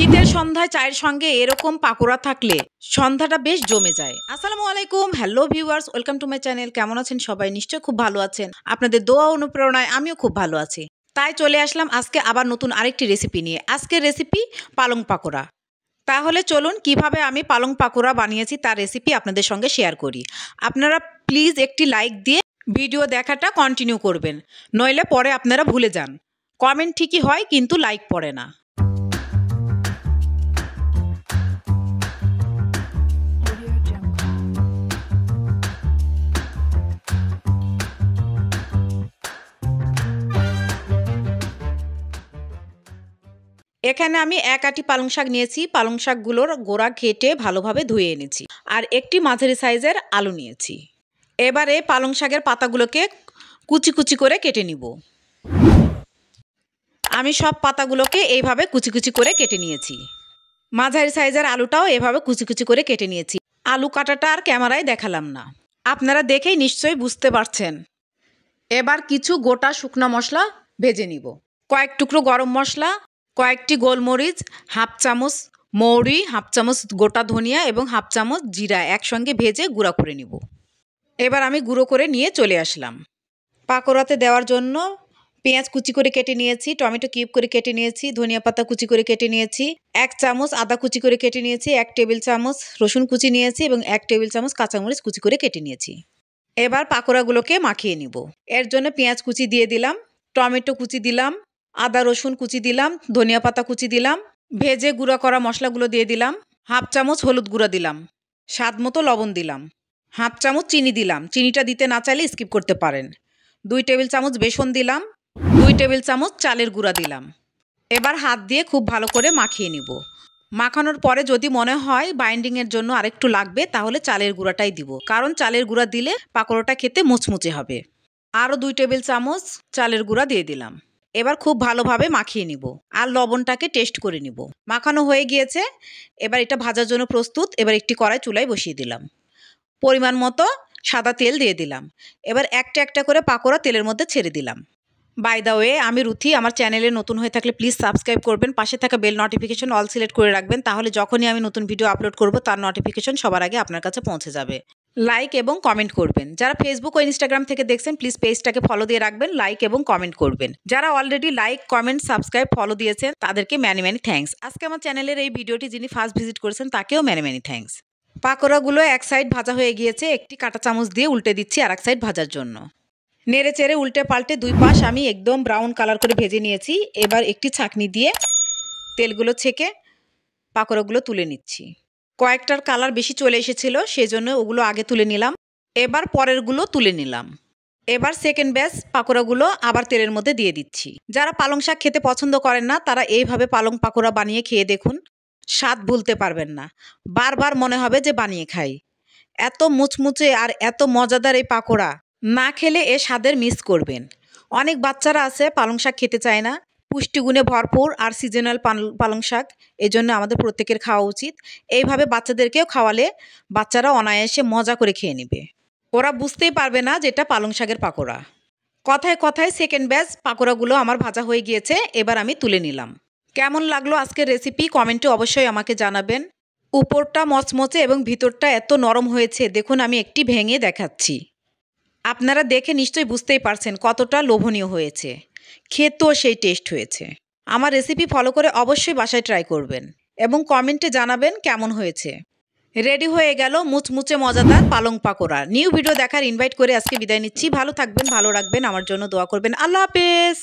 শীতের সন্ধ্যায় চায়ের সঙ্গে এরকম পাকোড়া থাকলে সন্ধ্যাটা বেশ জমে যায়। আসসালামু আলাইকুম, hello viewers, welcome to my channel. কেমন আছেন সবাই? নিশ্চয়ই খুব ভালো আছেন। আপনাদের দোয়া অনুপ্রেরণায় আমিও খুব ভালো আছি। তাই চলে আসলাম আজকে আবার নতুন আরেকটি রেসিপি নিয়ে। আজকের রেসিপি পালং পাকোড়া। তাহলে চলুন কিভাবে আমি পালং পাকোড়া বানিয়েছি তার রেসিপি আপনাদের সঙ্গে শেয়ার করি। আপনারা প্লিজ একটি লাইক দিয়ে ভিডিও দেখাটা কন্টিনিউ করবেন, নইলে পরে আপনারা ভুলে যান। কমেন্ট ঠিকই হয় কিন্তু লাইক পড়ে না। এখানে আমি এক আটি পালং শাক নিয়েছি। পালং শাকগুলোর গোড়া কেটে ভালোভাবে ধুয়ে এনেছি। আর একটি মাঝারি সাইজের আলু নিয়েছি। এবারে পালং শাকের পাতাগুলোকে কুচি কুচি করে কেটে নিব। আমি সব পাতাগুলোকে এইভাবে কুচি কুচি করে কেটে নিয়েছি। মাঝারি সাইজের আলুটাও এভাবে কুচি কুচি করে কেটে নিয়েছি। আলু কাটাটা আর ক্যামেরায় দেখালাম না, আপনারা দেখেই নিশ্চয়ই বুঝতে পারছেন। এবার কিছু গোটা শুকনো মশলা ভেজে নিব। কয়েক টুকরো গরম মশলা, কয়েকটি গোলমরিচ, হাফ চামচ মৌরি, হাফ চামচ গোটা ধনিয়া এবং হাফ চামচ জিরা একসঙ্গে ভেজে গুঁড়া করে নিব। এবার আমি গুঁড়ো করে নিয়ে চলে আসলাম। পাকোড়াতে দেওয়ার জন্য পেঁয়াজ কুচি করে কেটে নিয়েছি, টমেটো কিউব করে কেটে নিয়েছি, ধনিয়া পাতা কুচি করে কেটে নিয়েছি, 1 চামচ আদা কুচি করে কেটে নিয়েছি, 1 টেবিল চামচ রসুন কুচি নিয়েছি এবং 1 টেবিল চামচ কাঁচামরিচ কুচি করে কেটে নিয়েছি। এবার পাকোড়াগুলোকে মাখিয়ে নিব। এর জন্য পেঁয়াজ কুচি দিয়ে দিলাম, টমেটো কুচি দিলাম, আদা রসুন কুচি দিলাম, ধনিয়া পাতা কুচি দিলাম, ভেজে গুঁড়া করা মশলাগুলো দিয়ে দিলাম, হাফ চামচ হলুদ গুঁড়া দিলাম, স্বাদ মতো লবণ দিলাম, হাফ চামচ চিনি দিলাম, চিনিটা দিতে না চাইলে স্কিপ করতে পারেন, 2 টেবিল চামচ বেসন দিলাম, 2 টেবিল চামচ চালের গুঁড়া দিলাম। এবার হাত দিয়ে খুব ভালো করে মাখিয়ে নিব। মাখানোর পরে যদি মনে হয় বাইন্ডিংয়ের জন্য আরেকটু লাগবে তাহলে চালের গুঁড়াটাই দিব, কারণ চালের গুঁড়া দিলে পাকোড়াটা খেতে মুচমুচে হবে। আরও 2 টেবিল চামচ চালের গুঁড়া দিয়ে দিলাম। এবার খুব ভালোভাবে মাখিয়ে নিব আর লবণটাকে টেস্ট করে নিব। মাখানো হয়ে গিয়েছে, এবার এটা ভাজার জন্য প্রস্তুত। এবার একটি কড়াই চুলায় বসিয়ে দিলাম, পরিমাণ মতো সাদা তেল দিয়ে দিলাম। এবার একটা একটা করে পাকোড়া তেলের মধ্যে ছেড়ে দিলাম। বাই দ্য ওয়ে, আমি রুথি। আমার চ্যানেলে নতুন হয়ে থাকলে প্লিজ সাবস্ক্রাইব করবেন, পাশে থাকা বেল নোটিফিকেশন অল সিলেক্ট করে রাখবেন, তাহলে যখনই আমি নতুন ভিডিও আপলোড করব তার নোটিফিকেশন সবার আগে আপনার কাছে পৌঁছে যাবে। লাইক এবং কমেন্ট করবেন। যারা ফেসবুক ও ইনস্টাগ্রাম থেকে দেখছেন প্লিজ পেজটাকে ফলো দিয়ে রাখবেন, লাইক এবং কমেন্ট করবেন। যারা already like comment subscribe follow দিয়েছেন তাদেরকে ম্যানি ম্যানি থ্যাঙ্কস। আজকে আমার চ্যানেলের এই ভিডিওটি যিনি ফার্স্ট ভিজিট করেছেন তাকেও ম্যানি ম্যানি থ্যাঙ্কস। পাকোড়াগুলো এক সাইড ভাজা হয়ে গিয়েছে, একটি কাঁটা চামচ দিয়ে উল্টে দিচ্ছি আর এক সাইড ভাজার জন্য। নেড়ে চেড়ে উল্টে পাল্টে দুই পাশ আমি একদম ব্রাউন কালার করে ভেজে নিয়েছি। এবার একটি ছাঁকনি দিয়ে তেলগুলো ছেঁকে পাকোড়াগুলো তুলে নিচ্ছি। কয়েকটার কালার বেশি চলে এসেছিল, সেজন্য ওগুলো আগে তুলে নিলাম। এবার পরেরগুলো তুলে নিলাম। এবার সেকেন্ড ব্যাচ পাকোড়াগুলো আবার তেলের মধ্যে দিয়ে দিচ্ছি। যারা পালং শাক খেতে পছন্দ করেন না তারা এইভাবে পালং পাকোড়া বানিয়ে খেয়ে দেখুন, স্বাদ ভুলতে পারবেন না। বারবার মনে হবে যে বানিয়ে খাই। এত মুচমুচে আর এত মজাদার এই পাকোড়া, না খেলে এ স্বাদের মিস করবেন। অনেক বাচ্চারা আছে পালং শাক খেতে চায় না, পুষ্টিগুণে ভরপুর আর সিজনাল পালং শাক, এজন্য আমাদের প্রত্যেকের খাওয়া উচিত। এইভাবে বাচ্চাদেরকেও খাওয়ালে বাচ্চারা অনায়াসে মজা করে খেয়ে নেবে। ওরা বুঝতেই পারবে না যেটা পালং শাকের পাকোড়া। কথায় কথায় সেকেন্ড ব্যাচ পাকোড়াগুলো আমার ভাজা হয়ে গিয়েছে, এবার আমি তুলে নিলাম। কেমন লাগলো আজকের রেসিপি কমেন্টে অবশ্যই আমাকে জানাবেন। উপরটা মচমচে এবং ভিতরটা এত নরম হয়েছে, দেখুন আমি একটি ভেঙে দেখাচ্ছি। আপনারা দেখে নিশ্চয়ই বুঝতেই পারছেন কতটা লোভনীয় হয়েছে, খেতেও সেই টেস্ট হয়েছে। আমার রেসিপি ফলো করে অবশ্যই বাসায় ট্রাই করবেন এবং কমেন্টে জানাবেন কেমন হয়েছে। রেডি হয়ে গেল মুচমুচে মজাদার পালং পাকোড়া। নিউ ভিডিও দেখার ইনভাইট করে আজকে বিদায় নিচ্ছি। ভালো থাকবেন, ভালো রাখবেন, আমার জন্য দোয়া করবেন। আল্লাহ হাফেজ।